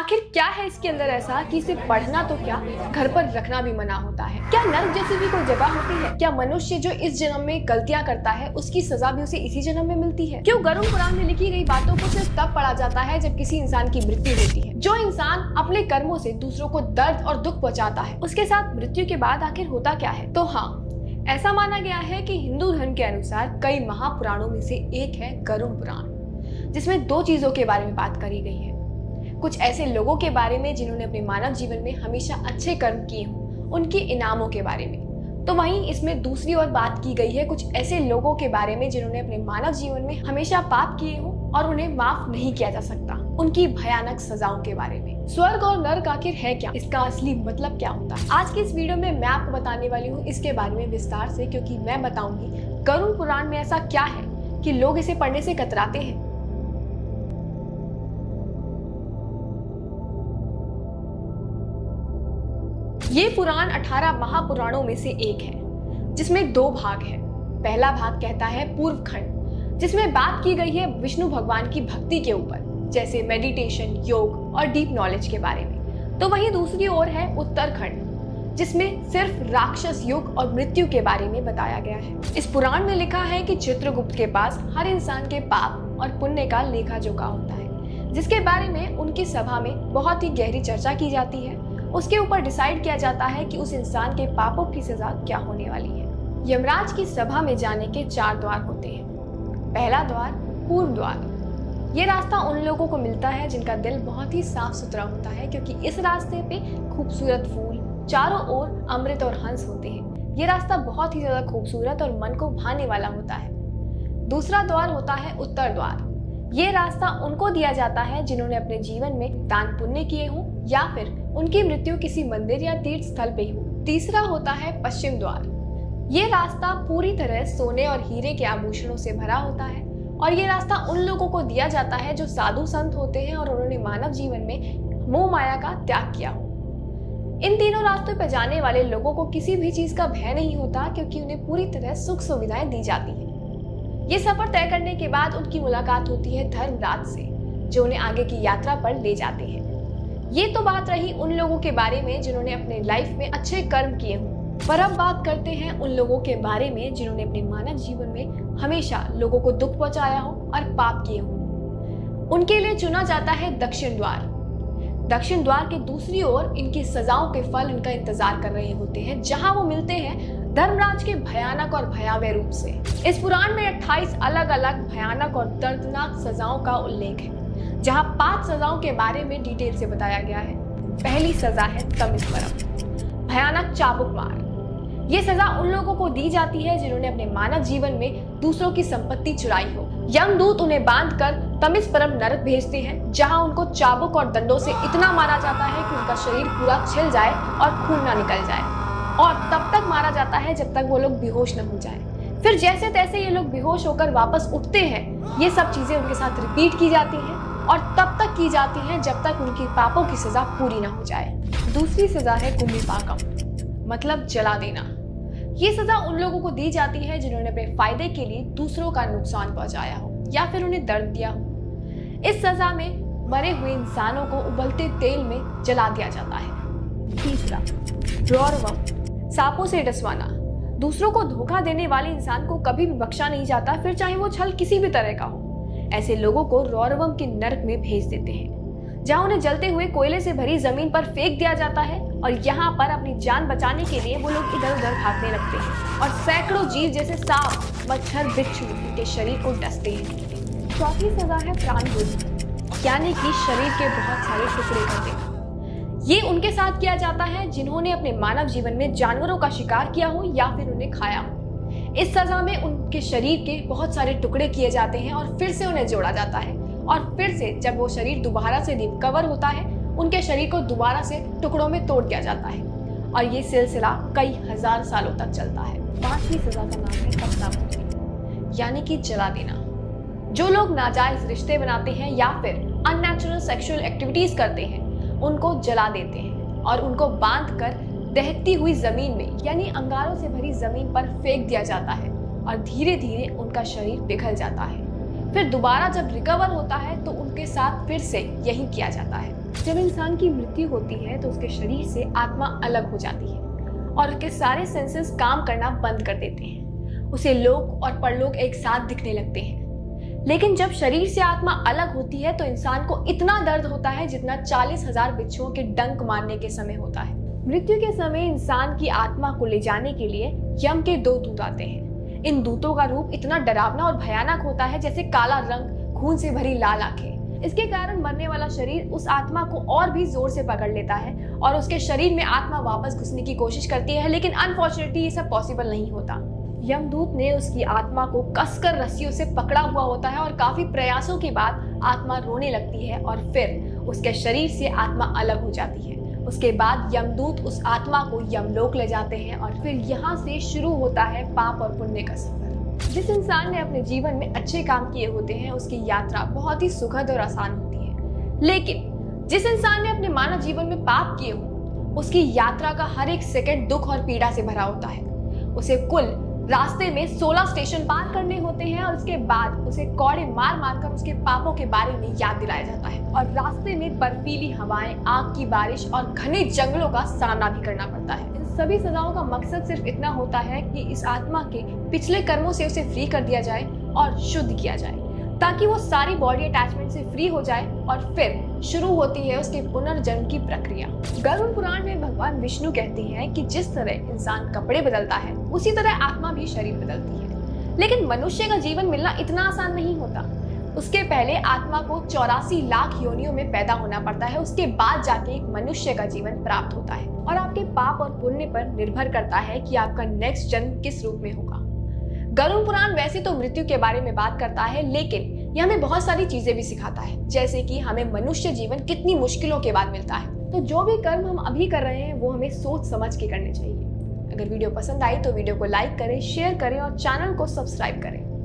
आखिर क्या है इसके अंदर ऐसा कि इसे पढ़ना तो क्या, घर पर रखना भी मना होता है। क्या नर्क जैसी भी कोई जगह होती है? क्या मनुष्य जो इस जन्म में गलतियां करता है उसकी सजा भी उसे इसी जन्म में मिलती है? क्यों गरुड़ पुराण में लिखी गई बातों को सिर्फ तब पढ़ा जाता है जब किसी इंसान की मृत्यु होती है? जो इंसान अपने कर्मों से दूसरों को दर्द और दुख पहुंचाता है, उसके साथ मृत्यु के बाद आखिर होता क्या है? तो हाँ, ऐसा माना गया है कि हिंदू धर्म के अनुसार कई महापुराणों में से एक है गरुड़ पुराण, जिसमें दो चीजों के बारे में बात करी गई है। कुछ ऐसे लोगों के बारे में जिन्होंने अपने मानव जीवन में हमेशा अच्छे कर्म किए हों, उनके इनामों के बारे में। तो वहीं इसमें दूसरी ओर बात की गई है कुछ ऐसे लोगों के बारे में जिन्होंने अपने मानव जीवन में हमेशा पाप किए हों और उन्हें माफ नहीं किया जा सकता, उनकी भयानक सजाओं के बारे में। स्वर्ग और नर्क आखिर है क्या, इसका असली मतलब क्या होता है? आज की इस वीडियो में मैं आपको बताने वाली हूँ इसके बारे में विस्तार से, क्योंकि मैं बताऊंगी गरुड़ पुराण में ऐसा क्या है कि लोग इसे पढ़ने से कतराते हैं। ये पुराण 18 महापुराणों में से एक है, जिसमें दो भाग हैं। पहला भाग कहता है पूर्व खंड, जिसमें बात की गई है विष्णु भगवान की भक्ति के ऊपर, जैसे मेडिटेशन, योग और डीप नॉलेज के बारे में। तो वहीं दूसरी ओर है उत्तरखंड, जिसमें सिर्फ राक्षस युग और मृत्यु के बारे में बताया गया है। इस पुराण में लिखा है कि चित्रगुप्त के पास हर इंसान के पाप और पुण्य का लेखा जोखा होता है, जिसके बारे में उनकी सभा में बहुत ही गहरी चर्चा की जाती है। उसके ऊपर डिसाइड किया जाता है कि उस इंसान के पापों की सजा क्या होने वाली है। यमराज की सभा में जाने के 4 द्वार होते हैं। पहला द्वार पूर्व द्वार। ये रास्ता उन लोगों को मिलता है जिनका दिल बहुत ही साफ सुथरा होता है, क्योंकि इस रास्ते पे खूबसूरत फूल, चारों ओर अमृत और हंस होते हैं। ये रास्ता बहुत ही ज्यादा खूबसूरत और मन को भाने वाला होता है। दूसरा द्वार होता है उत्तर द्वार। ये रास्ता उनको दिया जाता है जिन्होंने अपने जीवन में दान पुण्य किए हों या फिर उनकी मृत्यु किसी मंदिर या तीर्थ स्थल पे हो। तीसरा होता है पश्चिम द्वार। ये रास्ता पूरी तरह सोने और हीरे के आभूषणों से भरा होता है और ये रास्ता उन लोगों को दिया जाता है जो साधु संत होते हैं और उन्होंने मानव जीवन में मोह माया का त्याग किया हो। इन तीनों रास्तों पर जाने वाले लोगों को किसी भी चीज का भय नहीं होता, क्योंकि उन्हें पूरी तरह सुख सुविधाएं दी जाती है। ये सफर तय करने के बाद उनकी मुलाकात होती है धर्मराज से, जो उन्हें आगे की यात्रा पर ले जाते हैं। ये तो बात रही उन लोगों के बारे में जिन्होंने अपने लाइफ में अच्छे कर्म किए हों, पर अब बात करते हैं उन लोगों के बारे में जिन्होंने अपने मानव जीवन में हमेशा लोगों को दुख पहुंचाया हो और पाप किए हों। उनके लिए चुना जाता है दक्षिण द्वार। दक्षिण द्वार के दूसरी ओर इनकी सजाओं के फल इनका इंतजार कर रहे होते हैं, जहां वो मिलते हैं धर्मराज के भयानक और भयावह रूप से। इस पुराण में 28 अलग अलग भयानक और दर्दनाक सजाओं का उल्लेख है, जहां 5 सजाओं के बारे में डिटेल से बताया गया है। पहली सजा है तमिस्परम, भयानक चाबुक मार। ये सजा उन लोगों को दी जाती है जिन्होंने अपने मानव जीवन में दूसरों की संपत्ति चुराई हो। यमदूत उन्हें बांधकर तमिस्परम नरक भेजते हैं, जहां उनको चाबुक और दंडों से इतना मारा जाता है कि उनका शरीर पूरा छिल जाए और खून ना निकल जाए, और तब तक मारा जाता है जब तक वो लोग बेहोश न हो जाए। फिर जैसे तैसे ये लोग बेहोश होकर वापस उठते हैं। ये सब चीजें उनके साथ रिपीट की जाती हैं और तब तक की जाती हैं जब तक उनकी पापों की सजा पूरी न हो जाए। दूसरी सजा है कुम्भीपाकम, मतलब जला देना। ये सजा उन लोगों को दी जाती है जिन्होंने अपने फायदे के लिए दूसरों का नुकसान पहुंचाया हो या फिर उन्हें दर्द दिया हो। इस सजा में मरे हुए इंसानों को उबलते तेल में जला दिया जाता है। तीसरा रौरवम, सांपों से डसवाना। दूसरों को धोखा देने वाले इंसान को कभी भी बख्शा नहीं जाता, फिर चाहे वो छल किसी भी तरह का हो। ऐसे लोगों को रौरवम के नरक में भेज देते हैं, जहां उन्हें जलते हुए कोयले से भरी जमीन पर फेंक दिया जाता है और यहाँ पर अपनी जान बचाने के लिए वो लोग इधर उधर भागने लगते हैं और सैकड़ों जीव जैसे सांप, मच्छर, बिच्छू उनके शरीर को डसते हैं। चौथी सजा है प्राणदोष, यानी कि शरीर के बहुत सारे टुकड़े कर देना। ये उनके साथ किया जाता है जिन्होंने अपने मानव जीवन में जानवरों का शिकार किया हो या फिर उन्हें खाया हो। इस सजा में उनके शरीर के बहुत सारे टुकड़े किए जाते हैं और फिर से उन्हें जोड़ा जाता है, और फिर से जब वो शरीर दोबारा से रिकवर होता है, उनके शरीर को दोबारा से टुकड़ों में तोड़ दिया जाता है, और ये सिलसिला कई हजार सालों तक चलता है। 5वीं सजा का नाम है कपनाभूति, यानी कि जला देना। जो लोग नाजायज रिश्ते बनाते हैं या फिर अननेचुरल सेक्सुअल एक्टिविटीज करते हैं, उनको जला देते हैं और उनको बांधकर दहकती हुई जमीन में, यानी अंगारों से भरी जमीन पर फेंक दिया जाता है और धीरे धीरे उनका शरीर पिघल जाता है। फिर दोबारा जब रिकवर होता है तो उनके साथ फिर से यही किया जाता है। जब इंसान की मृत्यु होती है तो उसके शरीर से आत्मा अलग हो जाती है और उसके सारे सेंसेस काम करना बंद कर देते हैं। उसे लोक और परलोक एक साथ दिखने लगते हैं। लेकिन जब शरीर से आत्मा अलग होती है तो इंसान को इतना दर्द होता है जितना 40,000 बिच्छुओं के डंक मारने के समय होता है। मृत्यु के समय इंसान की आत्मा को ले जाने के लिए यम के 2 दूत आते हैं। इन दूतों का रूप इतना डरावना और भयानक होता है जैसे काला रंग, खून से भरी लाल आंखें। इसके कारण मरने वाला शरीर उस आत्मा को और भी जोर से पकड़ लेता है और उसके शरीर में आत्मा वापस घुसने की कोशिश करती है, लेकिन अनफॉर्चुनेटली ये सब पॉसिबल नहीं होता। यमदूत ने उसकी आत्मा को कसकर रस्सियों से पकड़ा हुआ होता है और काफी प्रयासों के बाद आत्मा रोने लगती है और फिर उसके शरीर से आत्मा अलग हो जाती है। उसके बाद यमदूत उस आत्मा को यमलोक ले जाते हैं और फिर यहाँ से शुरू होता है पाप और पुण्य का सफर। जिस इंसान ने अपने जीवन में अच्छे काम किए होते हैं उसकी यात्रा बहुत ही सुखद और आसान होती है, लेकिन जिस इंसान ने अपने मानव जीवन में पाप किए हो उसकी यात्रा का हर एक सेकंड दुख और पीड़ा से भरा होता है। उसे कुल रास्ते में 16 स्टेशन पार करने होते हैं और उसके बाद उसे कौड़े मार मार कर उसके पापों के बारे में याद दिलाया जाता है और रास्ते में बर्फीली हवाएं, आग की बारिश और घने जंगलों का सामना भी करना पड़ता है। इन सभी सजाओं का मकसद सिर्फ इतना होता है कि इस आत्मा के पिछले कर्मों से उसे फ्री कर दिया जाए और शुद्ध किया जाए ताकि वो सारी बॉडी अटैचमेंट से फ्री हो जाए और फिर शुरू होती है उसके पुनर्जन्म की प्रक्रिया। गरुड़ पुराण में भगवान विष्णु कहते हैं कि जिस तरह इंसान कपड़े बदलता है उसी तरह आत्मा भी शरीर बदलती है, लेकिन मनुष्य का जीवन मिलना इतना आसान नहीं होता। उसके पहले आत्मा को 84 लाख योनियों में पैदा होना पड़ता है, उसके बाद जाके एक मनुष्य का जीवन प्राप्त होता है और आपके पाप और पुण्य पर निर्भर करता है कि आपका नेक्स्ट जन्म किस रूप में होगा। गरुड़ पुराण वैसे तो मृत्यु के बारे में बात करता है, लेकिन यह हमें बहुत सारी चीजें भी सिखाता है, जैसे कि हमें मनुष्य जीवन कितनी मुश्किलों के बाद मिलता है। तो जो भी कर्म हम अभी कर रहे हैं वो हमें सोच समझ के करने चाहिए। अगर वीडियो पसंद आई तो वीडियो को लाइक करें, शेयर करें और चैनल को सब्सक्राइब करें।